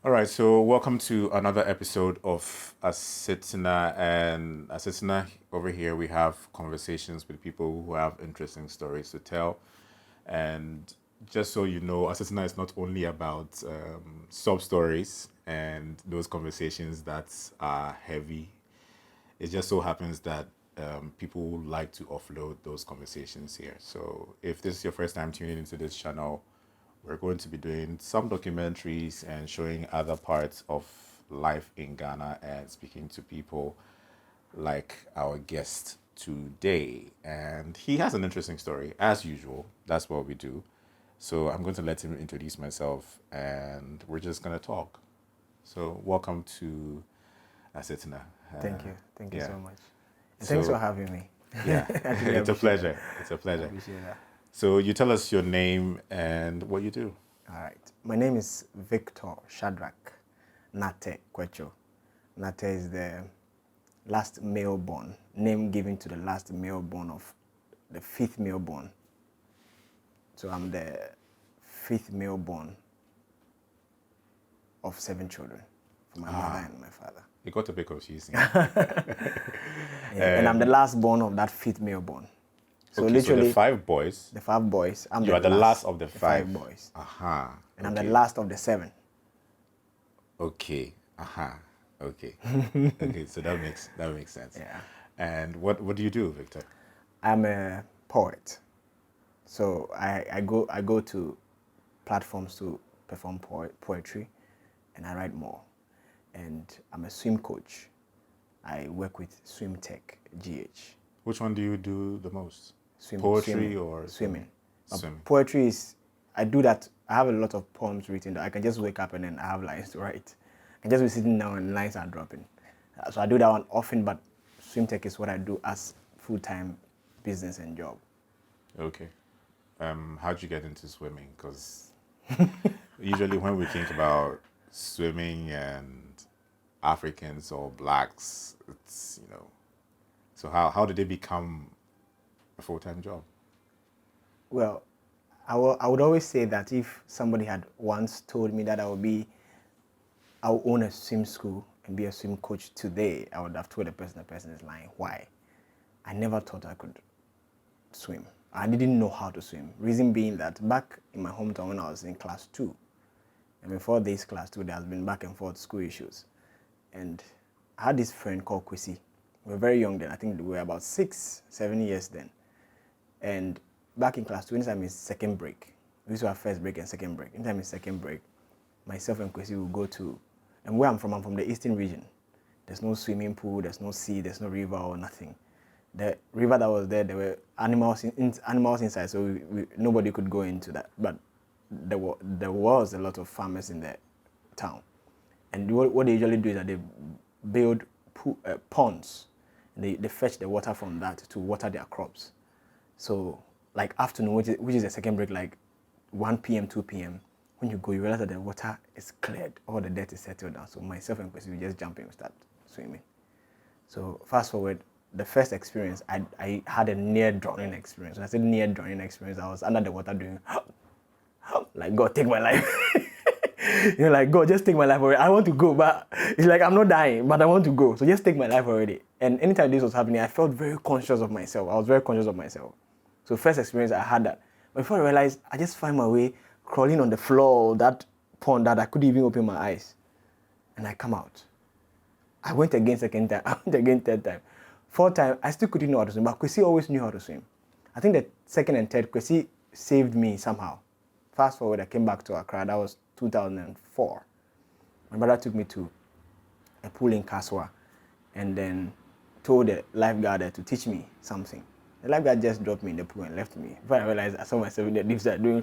All right, so welcome to another episode of Asetena. And Asetena, over here we have conversations with people who have interesting stories to tell. And just so you know, Asetena is not only about sub stories and those conversations that are heavy. It just so happens that people like to offload those conversations here. So if this is your first time tuning into this channel, we're going to be doing some documentaries and showing other parts of life in Ghana and speaking to people like our guest today. And he has an interesting story, as usual. That's what we do. So I'm going to let him introduce myself and we're just going to talk. So welcome to Asetena. Thank you. Thank you Yeah. so much. And thanks for So having me. yeah, I really it's a appreciate pleasure. that. It's a I pleasure. appreciate that. So you tell us your name and what you do. All right. My name is Victor Shadrach Nate Kwetso. Nate is the last male born, name given to the last male born of the fifth male born. So I'm the fifth male born of 7 children for my mother and my father. It got a bit confusing. Yeah, and I'm the last born of that fifth male born. So Okay, so the literally, 5 boys, the 5 boys, I'm you the are the last of the five. 5 boys. Aha. And I'm Okay. the last of the 7. Okay. Aha. Okay. Okay. So that makes sense. Yeah. And what do you do, Victor? I'm a poet. So I go to platforms to perform poetry and I write more. And I'm a swim coach. I work with Swim Tech GH. Which one do you do the most? Swim, Poetry swimming, or swimming. swim? Poetry is, I do that. I have a lot of poems written that I can just wake up and then I have lines to write. I can just be sitting down and lines are dropping. So I do that one often, but Swim Tech is what I do as full-time business and job. Okay. How'd you get into swimming? Because usually when we think about swimming and Africans or blacks, it's, so how did it become a full-time job? Well, I would always say that if somebody had once told me that I'll own a swim school and be a swim coach today, I would have told the person is lying. Why? I never thought I could swim. I didn't know how to swim. Reason being that back in my hometown when I was in class 2, and before this class 2, there has been back and forth school issues. And I had this friend called Kwesi. We were very young then. I think we were about 6, 7 years then. And back in class 2, anytime it's second break, we used to have first break and second break. Anytime it's second break, myself and Kwesi will go to, and where I'm from the eastern region. There's no swimming pool, there's no sea, there's no river or nothing. The river that was there were animals inside, so nobody could go into that. But there was a lot of farmers in the town. And what they usually do is that they build ponds. And they fetch the water from that to water their crops. So like afternoon, which is the second break, like 1 p.m., 2 p.m., when you go, you realize that the water is cleared, all the dirt is settled down. So myself and Kwesi, we just jump in and start swimming. So fast forward, the first experience, I had a near drowning experience. When I said near drowning experience, I was under the water doing, like, God, take my life. Like, God, just take my life already. I want to go, but it's like, I'm not dying, but I want to go. So just take my life already. And anytime this was happening, I felt very conscious of myself. I was very conscious of myself. So first experience, I had that. But before I realized, I just find my way crawling on the floor of that pond that I couldn't even open my eyes. And I come out. I went again second time. I went again third time. Fourth time, I still couldn't know how to swim. But Kwesi always knew how to swim. I think the second and third, Kwesi saved me somehow. Fast forward, I came back to Accra. That was 2004. My brother took me to a pool in Kaswa and then told the lifeguard there to teach me something. The lifeguard just dropped me in the pool and left me. Before I realized, I saw myself in the deep side doing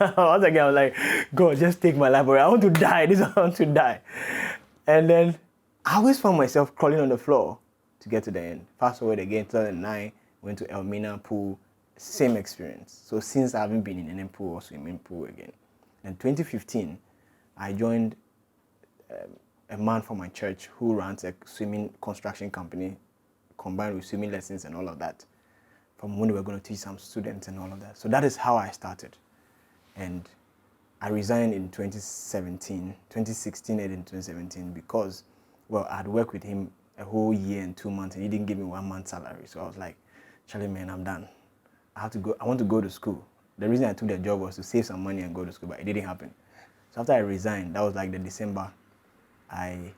once again, I was like, God, just take my life away. I want to die. I want to die. And then I always found myself crawling on the floor to get to the end. Fast forward again, 2009, went to Elmina pool, same experience. So since I haven't been in any pool or swimming pool again. In 2015, I joined a man from my church who runs a swimming construction company combined with swimming lessons and all of that. From when we were going to teach some students and all of that. So that is how I started. And I resigned in 2016 and in 2017 because, well, I had worked with him a whole year and 2 months and he didn't give me 1 month salary. So I was like, Charlie, man, I'm done. I have to go. I want to go to school. The reason I took the job was to save some money and go to school, but it didn't happen. So after I resigned, that was like the December, I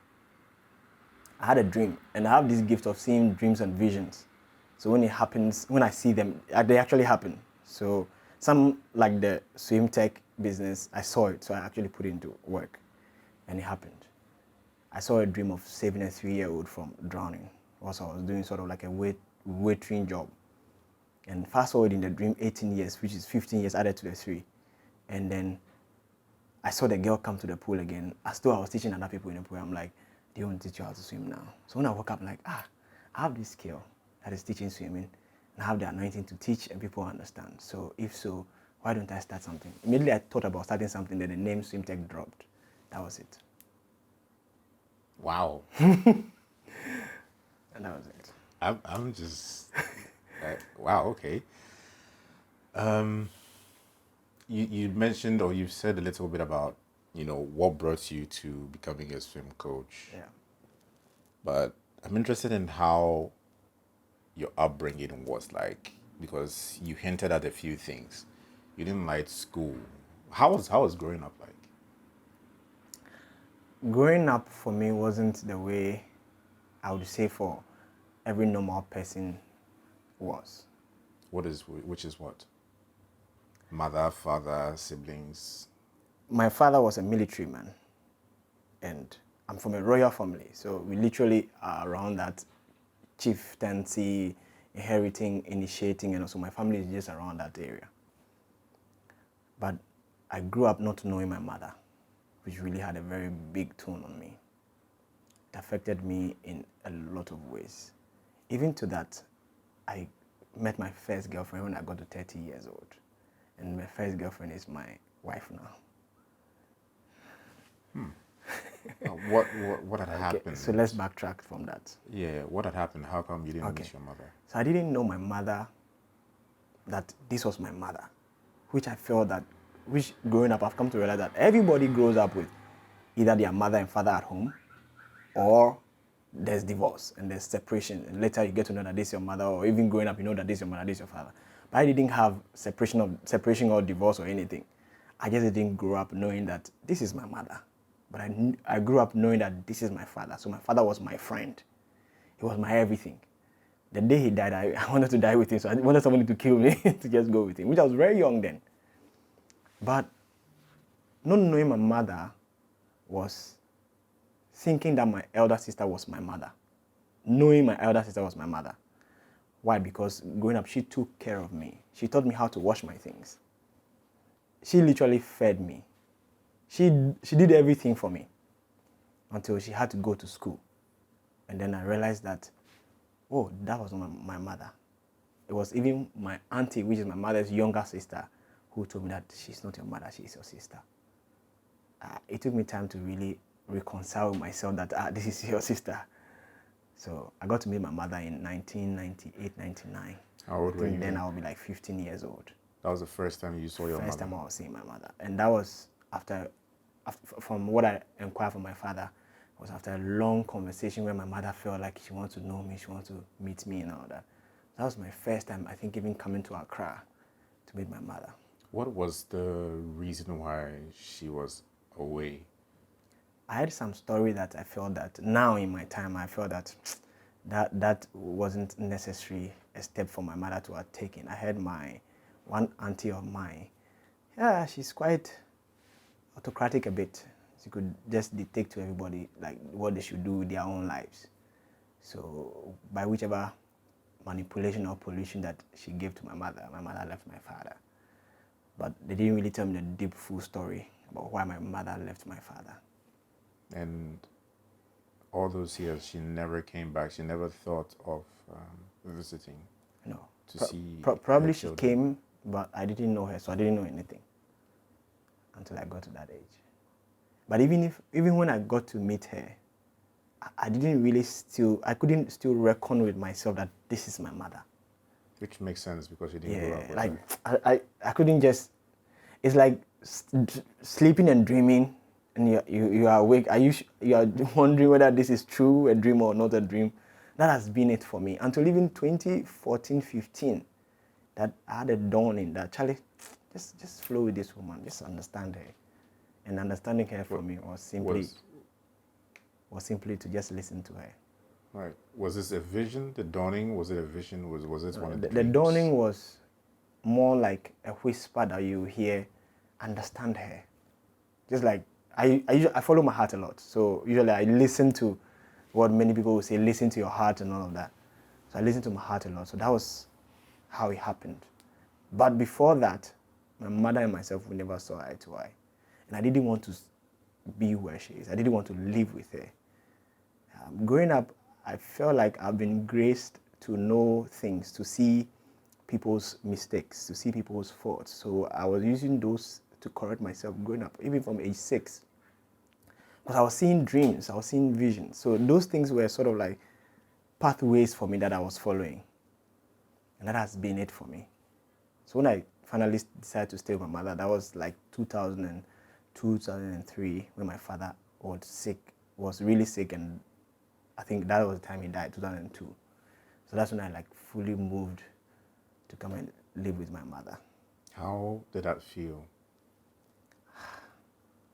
had a dream, and I have this gift of seeing dreams and visions. So when it happens, when I see them, they actually happen. So some, like the swim tech business, I saw it, so I actually put it into work, and it happened. I saw a dream of saving a 3-year-old from drowning. Also, I was doing sort of like a waitering job. And fast forward in the dream, 18 years, which is 15 years added to the 3. And then I saw the girl come to the pool again, as though I was teaching other people in the pool. I'm like, do you want to teach you how to swim now? So when I woke up, I'm like, I have this girl that is teaching swimming, and I have the anointing to teach and people understand. So if so, why don't I start something? Immediately I thought about starting something, then the name SwimTech dropped. That was it. Wow. And that was it. I'm just wow. Okay. You mentioned, or you said a little bit about what brought you to becoming a swim coach. Yeah. But I'm interested in how your upbringing was like, because you hinted at a few things. You didn't like school. How was growing up like? Growing up for me wasn't the way I would say for every normal person was. Which is what? Mother, father, siblings. My father was a military man, and I'm from a royal family, so we literally are around that chieftaincy, inheriting, initiating, and also my family is just around that area. But I grew up not knowing my mother, which really had a very big tone on me. It affected me in a lot of ways. Even to that, I met my first girlfriend when I got to 30 years old. And my first girlfriend is my wife now. What had Okay, happened? so let's backtrack from that. Yeah, what had happened? How come you didn't meet your mother? So I didn't know my mother, that this was my mother, which I felt that, which growing up, I've come to realize that everybody grows up with either their mother and father at home, or there's divorce and there's separation. And later you get to know that this is your mother, or even growing up, you know that this is your mother, this is your father. But I didn't have separation or divorce or anything. I just didn't grow up knowing that this is my mother. But I grew up knowing that this is my father. So my father was my friend. He was my everything. The day he died, I wanted to die with him. So I wanted somebody to kill me to just go with him, which I was very young then. But not knowing my mother was thinking that my elder sister was my mother. Knowing my elder sister was my mother. Why? Because growing up, she took care of me. She taught me how to wash my things. She literally fed me. She did everything for me until she had to go to school. And then I realized that, oh, that was not my mother. It was even my auntie, which is my mother's younger sister, who told me that she's not your mother, she's your sister. It took me time to really reconcile with myself that this is your sister. So I got to meet my mother in 1998, 99. How old were you then? I'll be like 15 years old. That was the first time you saw your mother? First time I was seeing my mother. And that was after from what I inquired from my father, was after a long conversation where my mother felt like she wanted to know me, she wanted to meet me and all that. That was my first time, I think, even coming to Accra to meet my mother. What was the reason why she was away? I had some story that I felt that now in my time, I felt that that wasn't necessarily a step for my mother to have taken. I had one auntie of mine. Yeah, she's quite autocratic a bit. She could just dictate to everybody like what they should do with their own lives. So by whichever manipulation or pollution that she gave to my mother left my father. But they didn't really tell me the deep, full story about why my mother left my father. And all those years, she never came back. She never thought of visiting. No. To see. Probably she came, but I didn't know her, so I didn't know anything until I got to that age. But even when I got to meet her, I couldn't still reckon with myself that this is my mother. Which makes sense because you didn't grow up with her. I couldn't just, it's like sleeping and dreaming, and you are awake. You are wondering whether this is true, a dream or not a dream. That has been it for me until even 2014, 15. That I had a dawning that Charlie, just flow with this woman, just understand her, and understanding her for me was simply to just listen to her. Right. Was this a vision? The dawning? Was it a vision? Was this one of the The dreams? dawning was more like a whisper that you hear, understand her. Just like I follow my heart a lot. So usually I listen to what many people will say, listen to your heart and all of that. So I listen to my heart a lot. So that was how it happened. But before that, my mother and myself, we never saw eye to eye. And I didn't want to be where she is. I didn't want to live with her. Growing up, I felt like I've been graced to know things, to see people's mistakes, to see people's faults. So I was using those to correct myself growing up, even from age 6. Because I was seeing dreams, I was seeing visions. So those things were sort of like pathways for me that I was following. And that has been it for me. So when I finally decided to stay with my mother, that was like 2002, 2003, when my father was sick, was really sick, and I think that was the time he died, 2002. So that's when I like fully moved to come and live with my mother. How did that feel?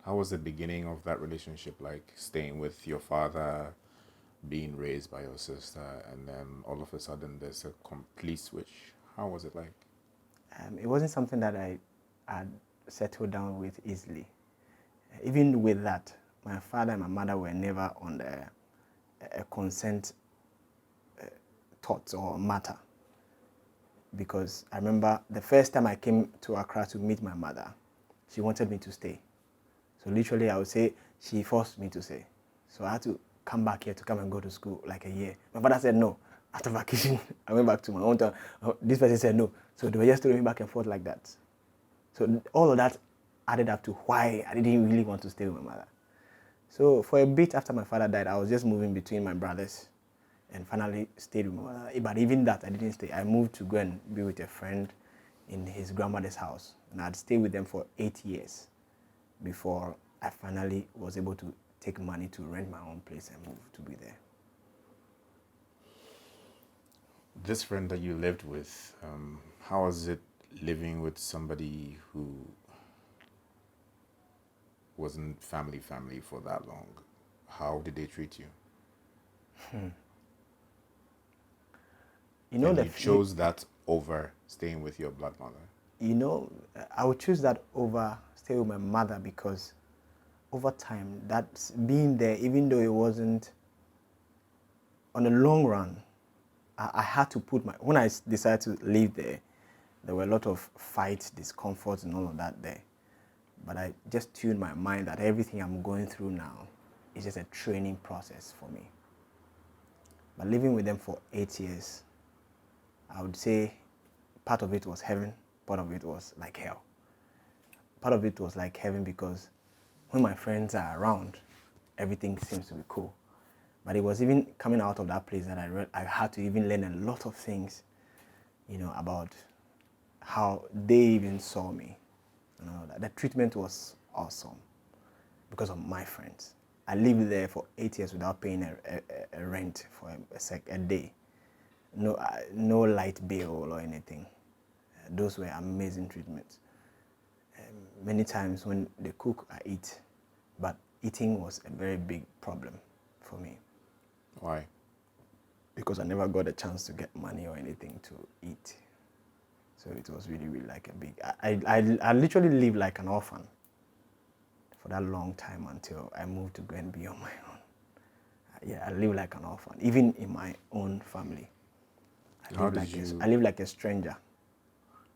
How was the beginning of that relationship like, staying with your father, being raised by your sister, and then all of a sudden there's a complete switch? How was it like? It wasn't something that I had settled down with easily. Even with that, my father and my mother were never on a consent thought or matter. Because I remember the first time I came to Accra to meet my mother, she wanted me to stay. So literally I would say she forced me to stay. So I had to come back here to come and go to school like a year. My father said no. After vacation, I went back to my own town. This person said no. So they were just throwing me back and forth like that. So all of that added up to why I didn't really want to stay with my mother. So for a bit after my father died, I was just moving between my brothers and finally stayed with my mother. But even that, I didn't stay. I moved to go and be with a friend in his grandmother's house. And I'd stayed with them for 8 years before I finally was able to take money to rent my own place and move to be there. This friend that you lived with, how was it living with somebody who wasn't family for that long? How did they treat you? You know, And you chose that over staying with your blood mother. I would choose that over stay with my mother because over time, that being there, even though it wasn't on the long run, I had to put when I decided to live there were a lot of fights, discomforts, and all of that there. But I just tuned my mind that everything I'm going through now is just a training process for me. But living with them for 8 years, I would say part of it was heaven, part of it was like hell. Part of it was like heaven because when my friends are around, everything seems to be cool. But it was even coming out of that place that I had to even learn a lot of things, about how they even saw me. The treatment was awesome because of my friends. I lived there for 8 years without paying a rent for a day. No light bill or anything. Those were amazing treatments. Many times when they cook, I eat, but eating was a very big problem for me. Why? Because I never got a chance to get money or anything to eat. So it was really, really like a big... I literally lived like an orphan for that long time until I moved to go and be on my own. I lived like an orphan, even in my own family. I lived like a stranger.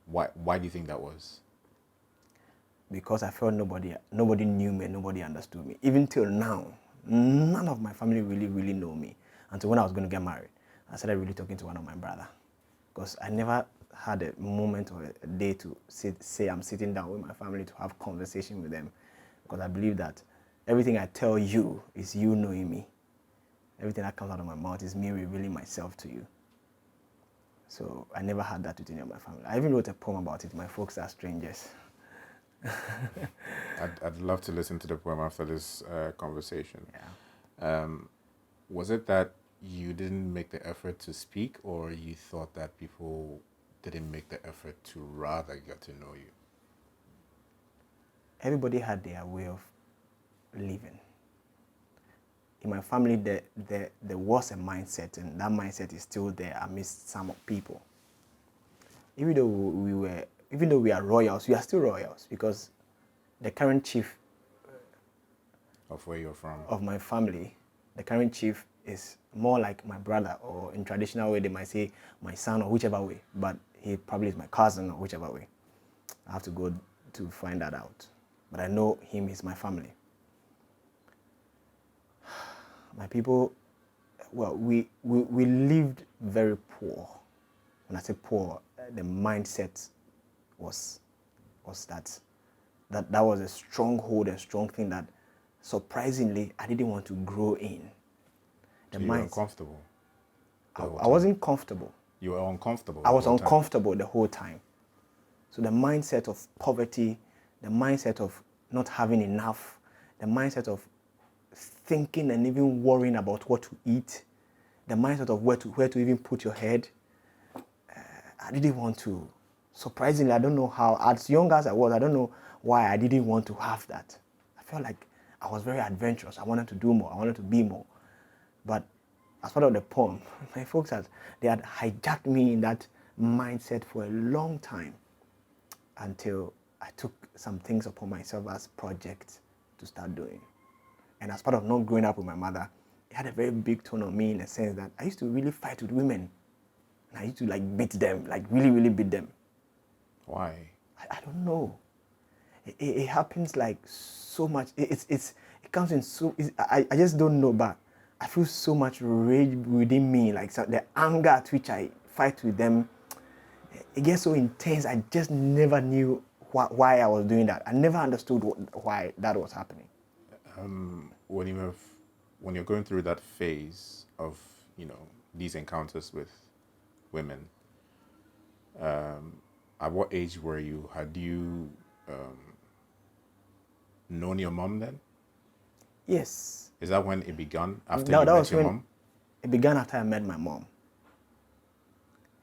Why do you think that was? Because I felt nobody knew me, nobody understood me. Even till now, none of my family really, really know me. Until when I was going to get married, I started really talking to one of my brother. Because I never had a moment or a day to say I'm sitting down with my family to have conversation with them. Because I believe that everything I tell you is you knowing me. Everything that comes out of my mouth is me revealing myself to you. So I never had that with any of my family. I even wrote a poem about it. My folks are strangers. I'd love to listen to the poem after this conversation. Yeah. Was it that you didn't make the effort to speak, or you thought that people didn't make the effort to rather get to know you? Everybody had their way of living. In my family, there was a mindset, and that mindset is still there amidst some people. Even though we are royals, we are still royals because the current chief Of where you're from? of my family, the current chief is more like my brother, or in traditional way they might say my son, or whichever way, but he probably is my cousin, or whichever way. I have to go to find that out. But I know him is my family. My people, well, we lived very poor. When I say poor, the mindset was that was a stronghold, a strong thing that surprisingly I didn't want to grow in. The So you were mind, uncomfortable the whole I time? wasn't comfortable. You were uncomfortable I the was whole time? uncomfortable the whole time. So the mindset of poverty, the mindset of not having enough, the mindset of thinking and even worrying about what to eat, the mindset of where to even put your head, I didn't want to. Surprisingly, I don't know how, as young as I was, I don't know why I didn't want to have that. I felt like I was very adventurous. I wanted to do more. I wanted to be more. But as part of the poem, my folks they had hijacked me in that mindset for a long time until I took some things upon myself as projects to start doing. And as part of not growing up with my mother, it had a very big tone on me in a sense that I used to really fight with women. And I used to like beat them, like really, really beat them. Why? I don't know. It happens like so much. It comes in so. I just don't know, but I feel so much rage within me, like so the anger at which I fight with them. It gets so intense. I just never knew why I was doing that. I never understood why that was happening. When you have, when you're going through that phase of, these encounters with women, at what age were you? Had you known your mom then? Yes, Is that when it began? After you that met was your when mom? it began after I met my mom.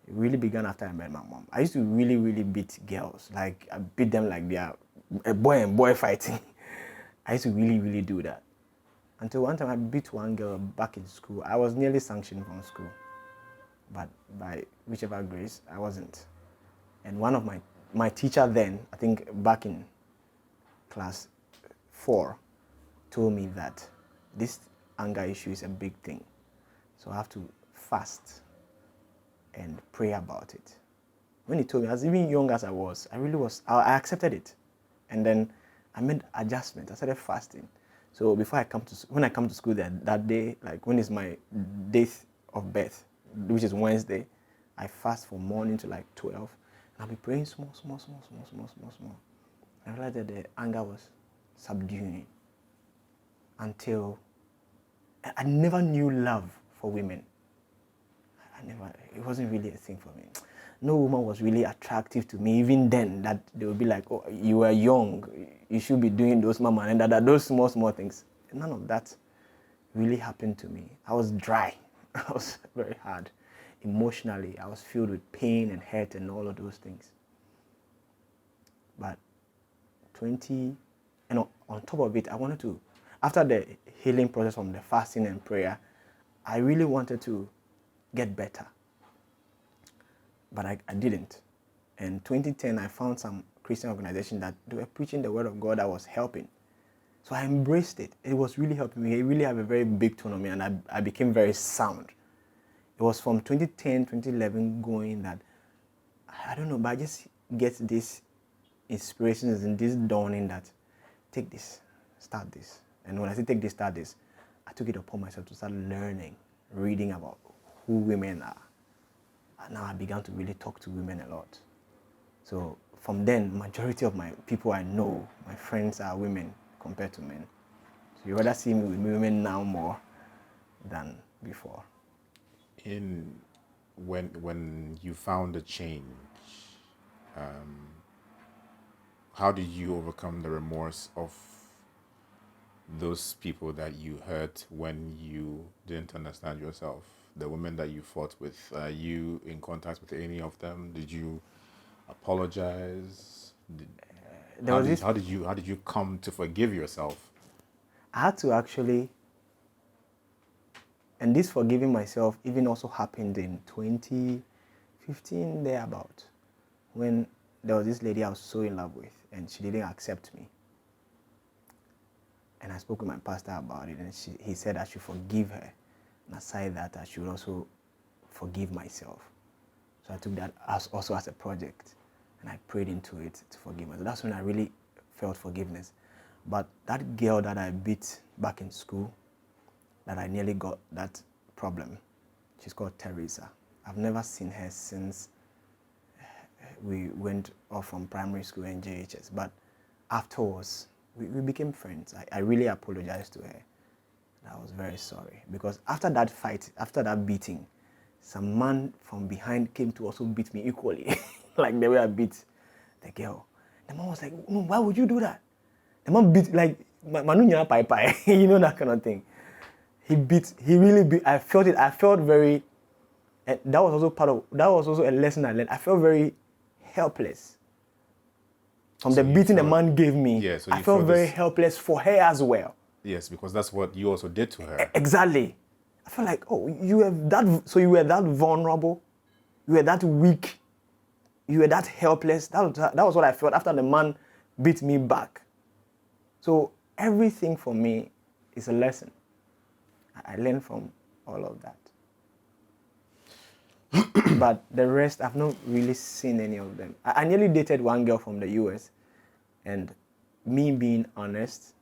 It really began after I met my mom. I used to really, really beat girls. Like, I beat them like they are a boy and boy fighting. I used to really, really do that. Until one time I beat one girl back in school. I was nearly sanctioned from school. But by whichever grace, I wasn't. And one of my teacher then, I think back in class 4, told me that this anger issue is a big thing. So I have to fast and pray about it. When he told me, as even young as I was, I accepted it. And then I made adjustments. I started fasting. So when I come to school that day, like when it's my date of birth, which is Wednesday, I fast from morning to like 12. And I'll be praying small. I realized that the anger was subduing until I never knew love for women. It wasn't really a thing for me. No woman was really attractive to me even then, that they would be like, oh, you were young, you should be doing those mama and those small things. None of that really happened to me. I was dry. I was very hard. Emotionally, I was filled with pain and hurt and all of those things. But 20, and on top of it, I wanted to, after the healing process from the fasting and prayer, I really wanted to get better. But I didn't. In 2010, I found some Christian organization that they were preaching the word of God that was helping. So I embraced it. It was really helping me. It really had a very big tone on me, and I became very sound. It was from 2010, 2011 going that, I don't know, but I just get this inspirations and this dawning that take this, start this. And when I say take this, start this, I took it upon myself to start learning, reading about who women are. And now I began to really talk to women a lot. So from then, majority of my people I know, my friends are women compared to men. So you rather see me with women now more than before. In when you found a change, how did you overcome the remorse of those people that you hurt when you didn't understand yourself? The women that you fought with, are you in contact with any of them? Did you apologize? There was this. How did you come to forgive yourself? I had to actually, and this forgiving myself even also happened in 2015 thereabout, when there was this lady I was so in love with and she didn't accept me. And I spoke with my pastor about it, and he said I should forgive her. And aside that, I should also forgive myself. So I took that also as a project, and I prayed into it to forgive myself. That's when I really felt forgiveness. But that girl that I beat back in school, that I nearly got that problem, she's called Teresa. I've never seen her since we went off from primary school and JHS. But afterwards, we became friends. I really apologized to her. I was very sorry, because after that fight, after that beating, some man from behind came to also beat me equally, like the way I beat the girl. The man was like, "No, why would you do that?" The man beat like manunya pai pai, you know, that kind of thing. He really beat. I felt it. I felt very. And that was also a lesson I learned. I felt very helpless from the beating the man gave me. Yeah, so I felt very helpless for her as well. Yes, because that's what you also did to her. Exactly. I felt like, oh, you were that vulnerable, you were that weak, you were that helpless. That was what I felt after the man beat me back. So everything for me is a lesson. I learned from all of that. But the rest, I've not really seen any of them. I nearly dated one girl from the US, and me being honest,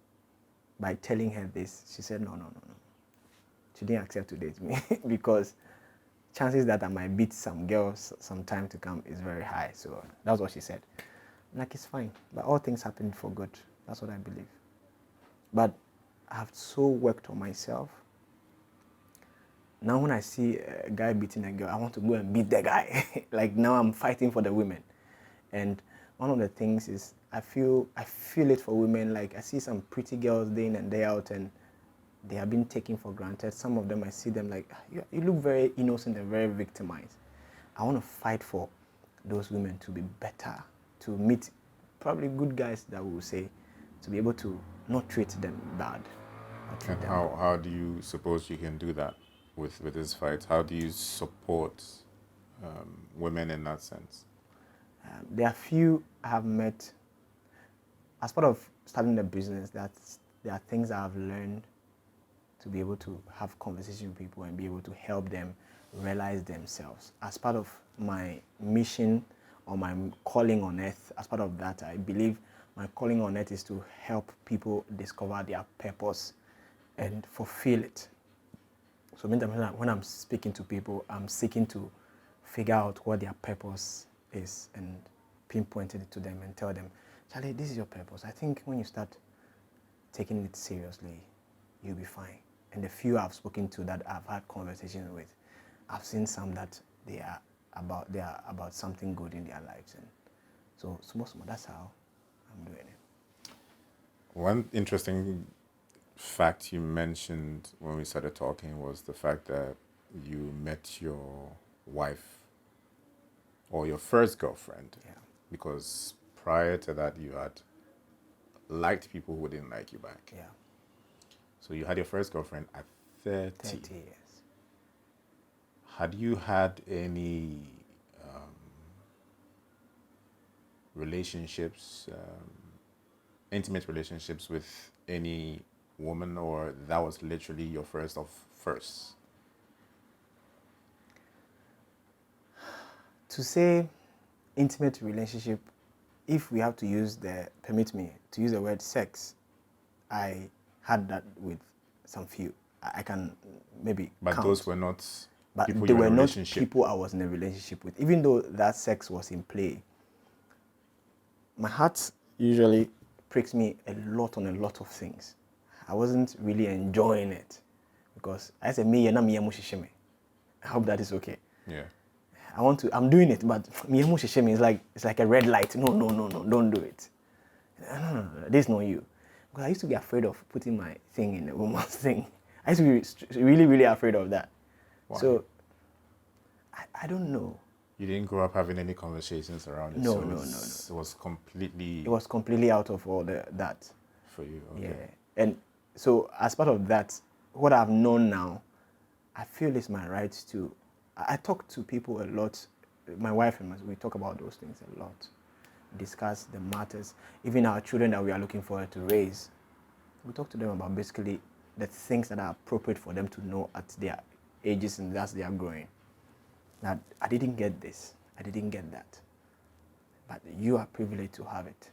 by telling her this, she said, no. She didn't accept to date me because chances that I might beat some girls some time to come is very high. So that's what she said. Like, it's fine. But all things happen for good. That's what I believe. But I have so worked on myself. Now when I see a guy beating a girl, I want to go and beat the guy. Like, now I'm fighting for the women. And one of the things is I feel it for women. Like, I see some pretty girls day in and day out, and they have been taken for granted. Some of them, I see them like, you look very innocent and very victimized. I want to fight for those women to be better, to meet probably good guys that will say, to be able to not treat them bad. And how do you suppose you can do that with this fight? How do you support women in that sense? There are few I have met as part of starting the business. That there are things I have learned to be able to have conversation with people and be able to help them realize themselves. As part of my mission or my calling on earth, as part of that, I believe my calling on earth is to help people discover their purpose and fulfill it. So when I'm speaking to people, I'm seeking to figure out what their purpose is and pinpoint it to them and tell them, Charlie, this is your purpose. I think when you start taking it seriously, you'll be fine. And the few I've spoken to that I've had conversations with, I've seen some that they are about something good in their lives. And so that's how I'm doing it. One interesting fact you mentioned when we started talking was the fact that you met your wife or your first girlfriend. Yeah. Because prior to that, you had liked people who didn't like you back. Yeah. So you had your first girlfriend at 30. 30 years. Had you had any relationships, intimate relationships with any woman, or that was literally your first of first? To say intimate relationship, if we have to permit me to use the word sex, I had that with some few. I can maybe But count. those were not But people they you were were in a not relationship. people I was in a relationship with. Even though that sex was in play, my heart usually pricks me a lot on a lot of things. I wasn't really enjoying it because I said, I hope that is okay. Yeah. I'm doing it, but it's like a red light. No, don't do it. No, this is not you. Because I used to be afraid of putting my thing in a woman's thing. I used to be really, really afraid of that. Why? So, I don't know. You didn't grow up having any conversations around it, No, so no, no, it was completely It was completely out of all that. for you. Okay. Yeah. And so, as part of that, what I've known now, I feel it's my right to. I talk to people a lot. My wife and we talk about those things a lot. Discuss the matters. Even our children that we are looking forward to raise, we talk to them about basically the things that are appropriate for them to know at their ages and as they are growing. Now, I didn't get this. I didn't get that. But you are privileged to have it.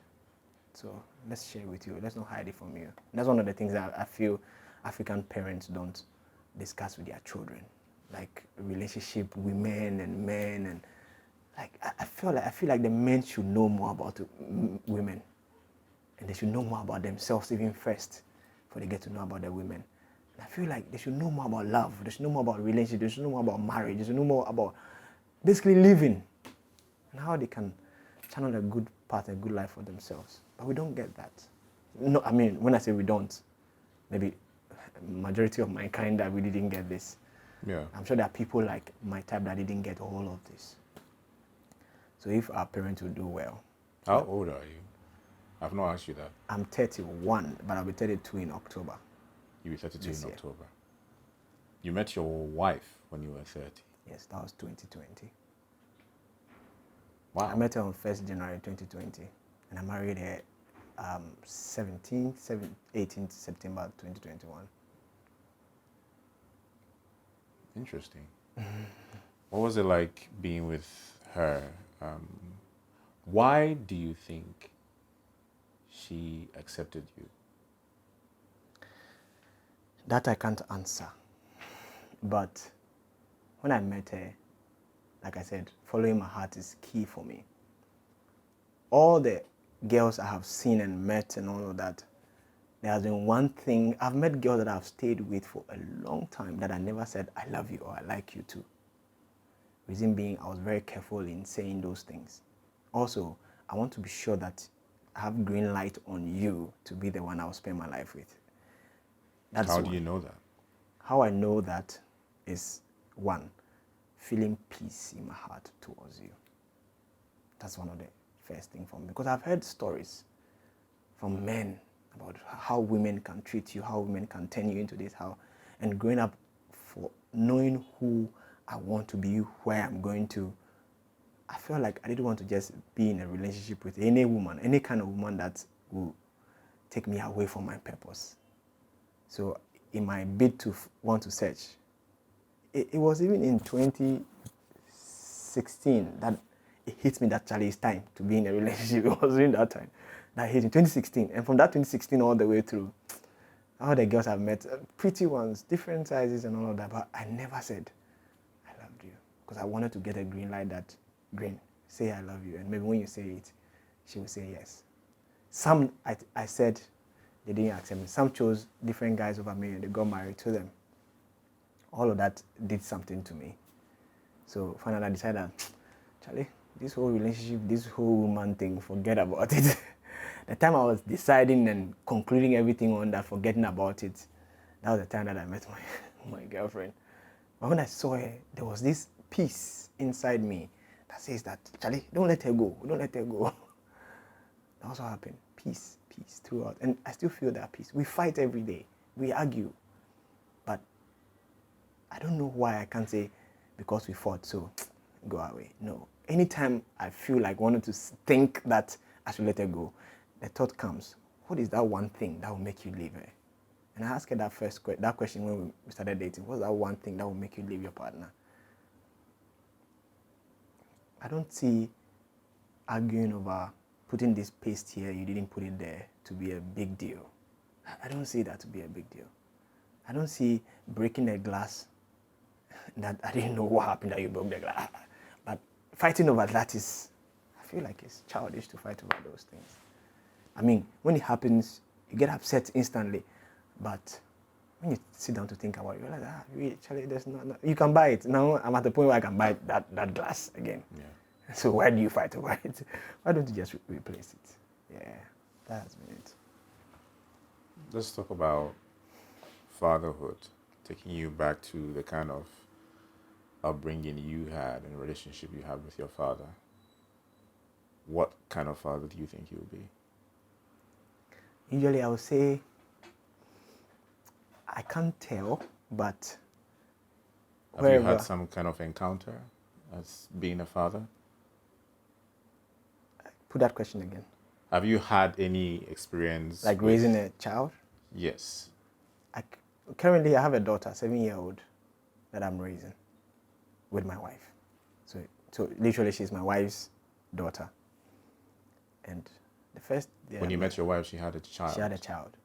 So let's share with you. Let's not hide it from you. That's one of the things that I feel African parents don't discuss with their children, like relationship with men, and like I feel like the men should know more about women, and they should know more about themselves even first, before they get to know about the women. And I feel like they should know more about love. They should know more about relationship. They should know more about marriage. They should know more about basically living and how they can channel a good path, a good life for themselves. But we don't get that. No, I mean, when I say we don't, maybe majority of mankind that we didn't get this. Yeah. I'm sure there are people like my type that didn't get all of this. So if our parents will do well. How old are you? I've not asked you that. I'm 31, but I'll be 32 in October. You'll be 32 This in year. October. You met your wife when you were 30. Yes, that was 2020. Wow. I met her on 1st January 2020, and I married her 18th September 2021. Interesting. What was it like being with her? Why do you think she accepted you? That I can't answer. But when I met her, like I said, following my heart is key for me. All the girls I have seen and met and all of that, there has been one thing. I've met girls that I've stayed with for a long time that I never said, I love you or I like you too. Reason being, I was very careful in saying those things. Also, I want to be sure that I have green light on you to be the one I'll spend my life with. That's How do you know that? How I know that is, one, feeling peace in my heart towards you. That's one of the first things for me. Because I've heard stories from men about how women can treat you, how women can turn you into this, and growing up for knowing who I want to be, where I'm going to, I feel like I didn't want to just be in a relationship with any woman, any kind of woman that will take me away from my purpose. So in my bid to want to search, it was even in 2016 that it hit me that Charlie, it's time to be in a relationship. It was during that time that hit in 2016. And from that 2016 all the way through, all the girls I've met, pretty ones, different sizes and all of that, but I never said, I loved you. Because I wanted to get a green light that, green, say I love you. And maybe when you say it, she will say yes. Some, I said, they didn't accept me. Some chose different guys over me and they got married to them. All of that did something to me. So finally I decided, Charlie, this whole relationship, this whole woman thing, forget about it. The time I was deciding and concluding everything on that, forgetting about it, that was the time that I met my girlfriend. But when I saw her, there was this peace inside me that says that, Charlie, don't let her go. Don't let her go. That was what happened. Peace throughout. And I still feel that peace. We fight every day. We argue. But I don't know why I can't say because we fought, so go away. No. Anytime I feel like wanting to think that I should let her go, the thought comes, what is that one thing that will make you leave her? And I asked her that question when we started dating. What's that one thing that will make you leave your partner? I don't see arguing over putting this paste here, you didn't put it there, to be a big deal. I don't see that to be a big deal. I don't see breaking a glass that I didn't know what happened that you broke the glass. But fighting over that is, I feel like it's childish to fight over those things. I mean, when it happens, you get upset instantly. But when you sit down to think about it, you're like, really, Charlie, there's not, you can buy it. Now I'm at the point where I can buy that glass again. Yeah. So why do you fight over it? Why don't you just replace it? Yeah, that has been it. Let's talk about fatherhood, taking you back to the kind of upbringing you had and relationship you had with your father. What kind of father do you think you'll be? Usually I would say, I can't tell, but Have you had wherever, some kind of encounter as being a father? put that question again. Have you had any experience Like raising with? a child. Yes. I, Currently, I have a daughter, 7-year-old, that I'm raising with my wife. So literally, she's my wife's daughter. And the first day When you met your wife, she had a child. she had a child.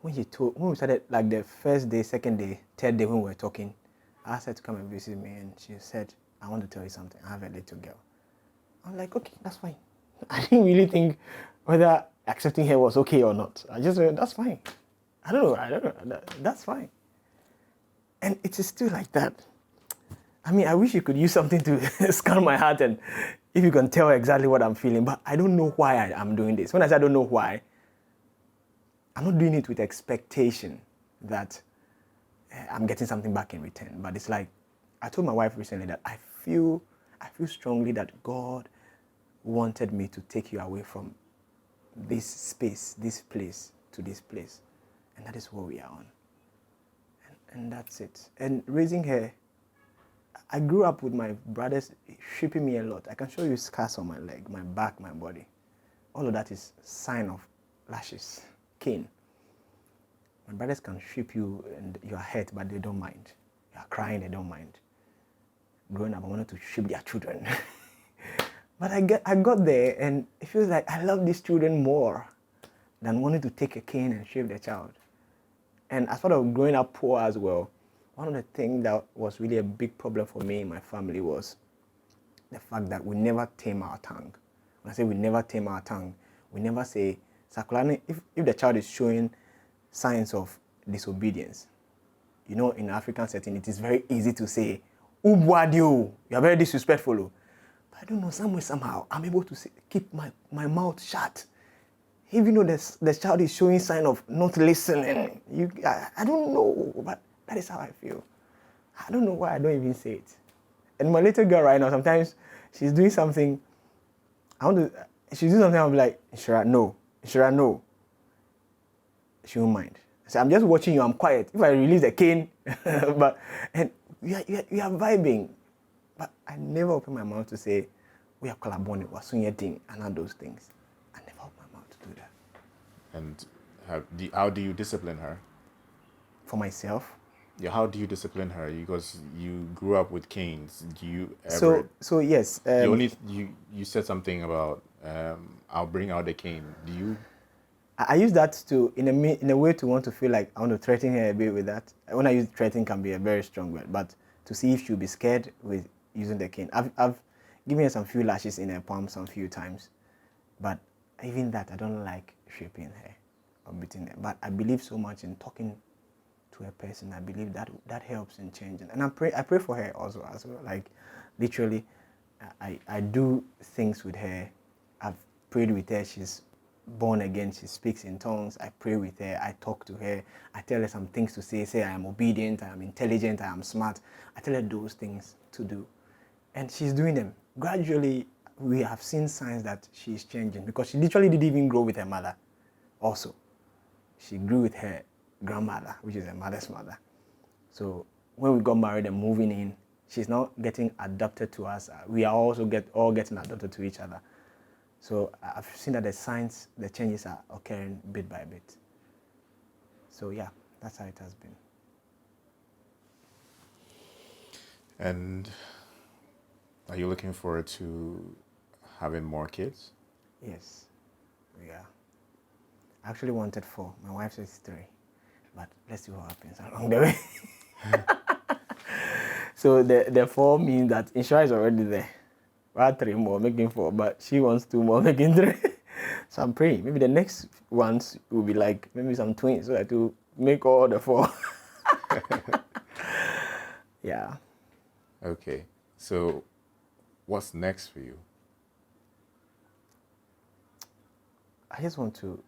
When we started, like the first day, second day, third day, when we were talking, I asked her to come and visit me, and she said, "I want to tell you something. I have a little girl." I'm like, "Okay, that's fine." I didn't really think whether accepting her was okay or not. I just went, "That's fine." I don't know. That's fine. And it is still like that. I mean, I wish you could use something to scan my heart and if you can tell exactly what I'm feeling, but I don't know why I'm doing this. When I say I don't know why, I'm not doing it with expectation that I'm getting something back in return. But it's like, I told my wife recently that I feel strongly that God wanted me to take you away from this space, this place, to this place. And that is where we are on. And that's it. And raising her, I grew up with my brothers shipping me a lot. I can show you scars on my leg, my back, my body. All of that is sign of lashes, cane. My brothers can ship you and you are hurt, but they don't mind. You are crying, they don't mind. Growing up, I wanted to ship their children. But I got there and it feels like I love these children more than wanting to take a cane and ship their child. And as part of growing up poor as well, one of the things that was really a big problem for me and my family was the fact that we never tame our tongue. When I say we never tame our tongue, we never say, Sakulani, if the child is showing signs of disobedience, you know, in African setting, it is very easy to say, Ubwadio, you are very disrespectful. But I don't know, somehow, I'm able to keep my mouth shut. Even though the child is showing sign of not listening, I don't know, but that is how I feel. I don't know why I don't even say it. And my little girl right now, sometimes she's doing something, she's doing something, I'll be like, Shara, no. Shara, no. She won't mind. I say, I'm just watching you, I'm quiet. If I release the cane, and we are vibing. But I never open my mouth to say, we are collaborating, we're doing thing, and all those things. I never open my mouth to do that. And how do you discipline her? For myself. Yeah, how do you discipline her? Because you grew up with canes. Do you ever? So yes. You said something about I'll bring out the cane. Do you? I use that to in a way to want to feel like I want to threaten her a bit with that. When I use threaten, can be a very strong word, but to see if she'll be scared with using the cane. I've given her some few lashes in her palm some few times, but even that I don't like shaping her or beating her. But I believe so much in talking to a person. I believe that helps in changing, and I pray for her also as well. Like literally, I do things with her. I've prayed with her. She's born again. She speaks in tongues. I pray with her. I talk to her. I tell her some things to say I am obedient, I am intelligent, I am smart. I tell her those things to do, and she's doing them. Gradually, we have seen signs that she's changing because she literally didn't even grow with her mother. Also, she grew with her grandmother, which is her mother's mother. So when we got married and moving in, she's now getting adopted to us. We are also all getting adopted to each other. So I've seen that the changes are occurring bit by bit. So yeah, that's how it has been. And are you looking forward to having more kids? Yes, we are. I actually wanted 4. My wife says 3. But let's see what happens along the way. So the 4 means that insurance is already there. We had 3 more, making 4, but she wants 2 more, making 3. So I'm praying. Maybe the next ones will be like maybe some twins, so that to make all the 4. Yeah. Okay. So what's next for you? I just want to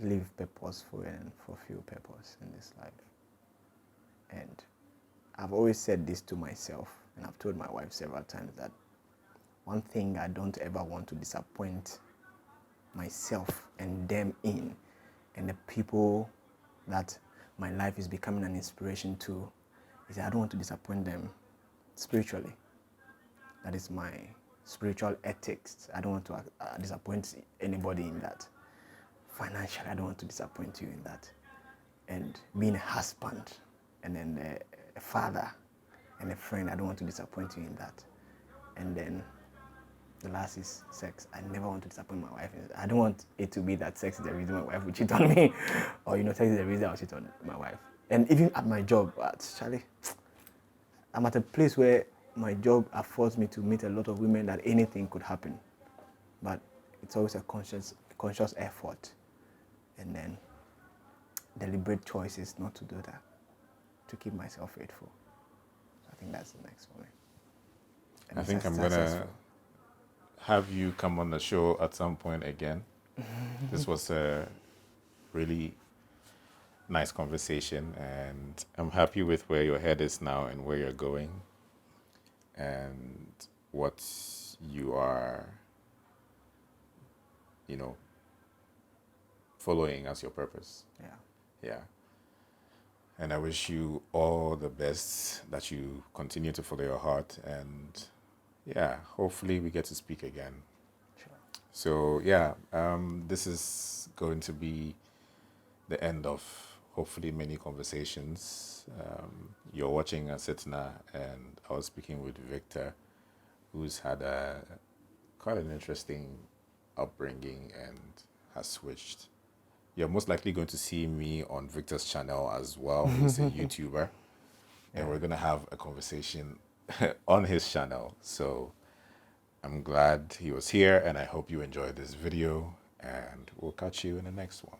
live purposeful and fulfill purpose in this life. And I've always said this to myself, and I've told my wife several times that one thing I don't ever want to disappoint myself and them in, and the people that my life is becoming an inspiration to, is that I don't want to disappoint them spiritually. That is my spiritual ethics. I don't want to disappoint anybody in that. Financially, I don't want to disappoint you in that. And being a husband, and then a father, and a friend, I don't want to disappoint you in that. And then the last is sex. I never want to disappoint my wife. I don't want it to be that sex is the reason my wife will cheat on me, or sex is the reason I'll cheat on my wife. And even at my job, Charlie, I'm at a place where my job affords me to meet a lot of women that anything could happen, but it's always a conscious effort, and then deliberate choices not to do that, to keep myself faithful. I think that's the next for me. And I think I'm going to have you come on the show at some point again. This was a really nice conversation, and I'm happy with where your head is now and where you're going and what you are, following as your purpose. Yeah. And I wish you all the best, that you continue to follow your heart, and hopefully we get to speak again. Sure. So this is going to be the end of hopefully many conversations. You're watching Asetena, and I was speaking with Victor, who's had quite an interesting upbringing and has switched. You're most likely going to see me on Victor's channel as well. He's a YouTuber, and we're going to have a conversation on his channel. So I'm glad he was here, and I hope you enjoyed this video, and we'll catch you in the next one.